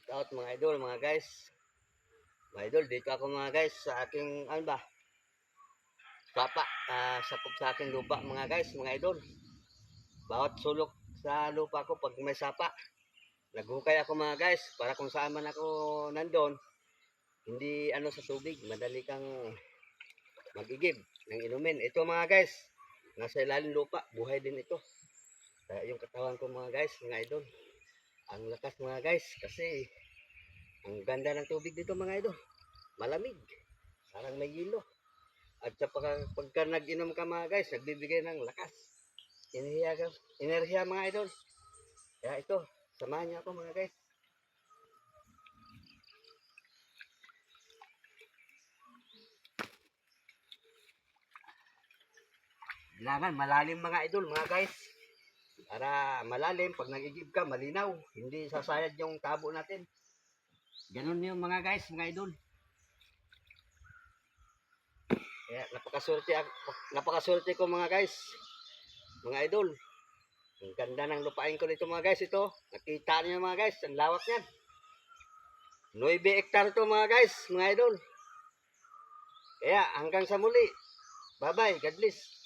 Shout out mga idol, mga guys. Mga idol, dito ako mga guys sa aking, ano ba, papa, sakop sa aking lupa mga guys, mga idol. Bawat sulok sa lupa ko pag may sapa, naghukay ako mga guys, para kung saan man ako nandun, hindi ano sa tubig, madali kang magigib ng inumin. Ito mga guys, nasa ilalim lupa, buhay din ito. Kaya yung katawan ko mga guys, mga idol, ang lakas mga guys, kasi ang ganda ng tubig dito mga idol. Malamig, parang may hilo. At sa pagka nag-inom ka mga guys, nagbibigay ng lakas. Enerhiya mga idol. Kaya ito, samahan niyo ako mga guys. Kailangan malalim mga idol mga guys. Para malalim, pag nag-igib ka, malinaw. Hindi sasayad yung tabo natin. Ganun yung mga guys, mga idol. Kaya napakaswerte ko mga guys. Mga idol. Ang ganda ng lupain ko dito mga guys. Ito, nakita niyo mga guys, ang lawak niyan. 9 hektar to mga guys, mga idol. Kaya hanggang sa muli. Bye-bye. God bless.